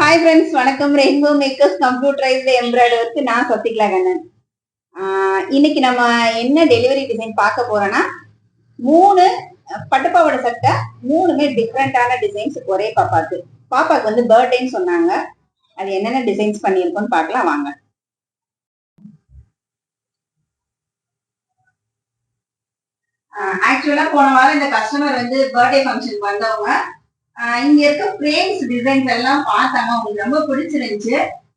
Hi friends, வணக்கம். Rainbow makers computerised எம்ப்ராய்டருக்கு நான் சசிகலா கண்ணன். இன்னைக்கு நம்ம என்ன டெலிவரி டிசைன் பார்க்க போறோம்னா, 3 பட்டுப்பாவாடை சட்டை, 3மே டிஃப்ரெண்டான டிசைன்ஸ் ஒரே பாப்பாக்கு. பாப்பாக்கு வந்து பர்த்டேன்னு சொன்னாங்க. அது என்னென்ன டிசைன்ஸ் பண்ணியிருக்கோம்னு பார்க்கலாம் வாங்க. ஆக்சுவலா போன வாரம் இந்த கஸ்டமர் வந்து பர்த்டே ஃபங்க்ஷனுக்கு வந்தவங்க இங்க இருக்க ஃப்ரேம்ஸ் டிசைன்ஸ் எல்லாம் பார்த்தாங்க. அவங்களுக்கு ரொம்ப பிடிச்சிருந்துச்சு.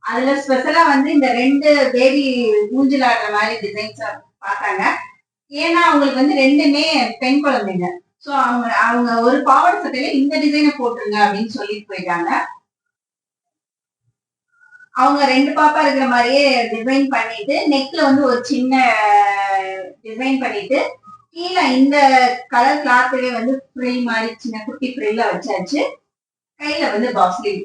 அதுல ஸ்பெஷலா வந்து இந்த 2 பேபி ஊஞ்சல் ஆடுற மாதிரி டிசைன்ஸ் பார்த்தாங்க. ஏன்னா அவங்களுக்கு வந்து 2மே பெண் குழந்தைங்க. சோ அவங்க அவங்க ஒரு பாவாடை சட்டையில இந்த டிசைனை போட்டுருங்க அப்படின்னு சொல்லிட்டு போயிட்டாங்க. அவங்க 2 பாப்பா இருக்கிற மாதிரியே டிசைன் பண்ணிட்டு நெக்ல வந்து ஒரு சின்ன டிசைன் பண்ணிட்டு கீழே இந்த கலர் கிளாத்லயே வந்து ஃப்ரில் மாதிரி சின்ன குட்டி ஃப்ரில்ல வச்சாச்சு. கையில வந்து பாக்ஸ் ஸ்லீவ்.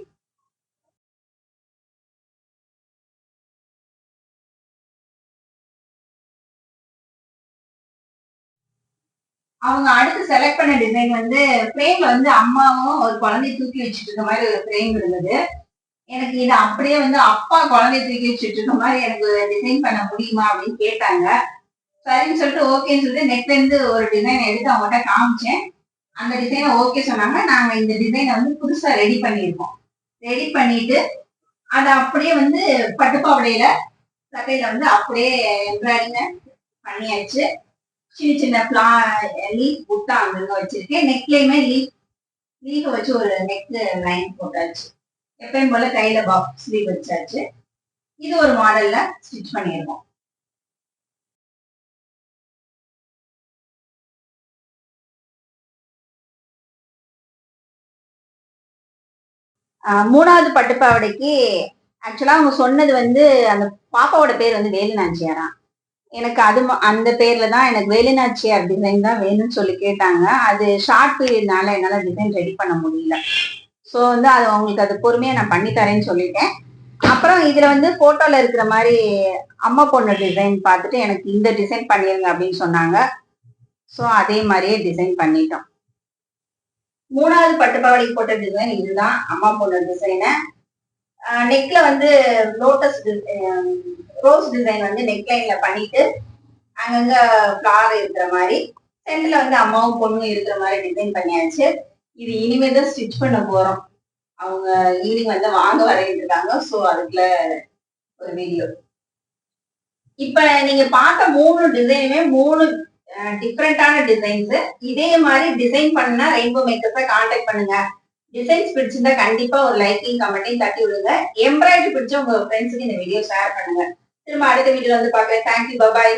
அவங்க அடுத்து செலக்ட் பண்ண டிசைன் வந்து ஃப்ரேம்ல வந்து அம்மாவும் ஒரு குழந்தைய தூக்கி வச்சுட்டு இருக்க மாதிரி ஒரு ஃப்ரேம் இருந்தது. எனக்கு இது அப்படியே வந்து அப்பா குழந்தைய தூக்கி வச்சுட்டு இருக்க மாதிரி எனக்கு டிசைன் பண்ண முடியுமா அப்படின்னு கேட்டாங்க. சரின்னு சொல்லிட்டு ஓகேன்னு சொல்லிட்டு நெட்ல இருந்து ஒரு டிசைன் எடுத்து அவங்ககிட்ட காமிச்சேன். அந்த டிசைனை ஓகே சொன்னாங்க. நாங்க இந்த டிசைனை வந்து புதுசா ரெடி பண்ணியிருக்கோம். ரெடி பண்ணிட்டு அதை அப்படியே வந்து பட்டுப்பாவடையில சட்டையில வந்து அப்படியே எம்ப்ராய்டிங்க பண்ணியாச்சு. சின்ன சின்ன லீஃப் புட்டா அங்கங்க வச்சிருக்கேன். நெக்லயுமே லீஃப் வச்சு ஒரு நெக் லைன் போட்டாச்சு. எப்பயும் போல கையில பாக்ஸ் ஸ்லீவ் வச்சாச்சு. இது ஒரு மாடல்ல ஸ்டிச் பண்ணியிருக்கோம். மூணாவது பட்டுப்பாவடைக்கு ஆக்சுவலா அவங்க சொன்னது வந்து அந்த பாப்பாவோட பேர் வந்து வேலுநாச்சியாராம். எனக்கு அது அந்த பேர்ல தான் எனக்கு வேலுநாச்சியார் டிசைன் தான் வேணும்னு சொல்லி கேட்டாங்க. அது ஷார்ட் பீரியட்னால என்னால டிசைன் ரெடி பண்ண முடியல. ஸோ வந்து அது அவங்களுக்கு அது பொறுமையா நான் பண்ணி தரேன்னு சொல்லிட்டேன். அப்புறம் இதுல வந்து போட்டோல இருக்கிற மாதிரி அம்மா பொண்ணு டிசைன் பார்த்துட்டு எனக்கு இந்த டிசைன் பண்ணிருங்க அப்படின்னு சொன்னாங்க. ஸோ அதே மாதிரியே டிசைன் பண்ணிட்டோம். மூணாவது பட்டுப்பாவடைக்கு போட்ட டிசைன் இதுதான் அம்மா பொண்ணு டிசைனு. நெக்ல வந்து லோட்டஸ் ரோஸ் டிசைன் வந்து நெக் லைன்ல பண்ணிட்டு அங்கங்க ஃபிளார் இருக்கிற மாதிரி சென்டர்ல வந்து அம்மாவும் பொண்ணும் இருக்கிற மாதிரி டிசைன் பண்ணியாச்சு. இது இனிமே தான் ஸ்டிச் பண்ண போறோம். அவங்க ஈவினிங் வந்து வாங்க வரையிட்டு இருக்காங்க. ஸோ அதுக்குள்ள ஒரு வீடியோ. இப்ப நீங்க பார்த்த 3 டிசைனுமே 3 டிஃப்ரெண்டான டிசைன்ஸ். இதே மாதிரி டிசைன் பண்ணா ரெயின்போ மேக்கர்ஸை கான்டாக்ட் பண்ணுங்க. டிசைன்ஸ் பிடிச்சிருந்தா கண்டிப்பா ஒரு லைக்கிங் கமெண்டையும் தட்டி விடுங்க. எம்ப்ராய்டரி பிடிச்ச உங்க ஃப்ரெண்ட்ஸுக்கு இந்த வீடியோ ஷேர் பண்ணுங்க. திரும்ப அடுத்த வீடியோ வந்து பாக்குறேன். தேங்க்யூ, பாய்.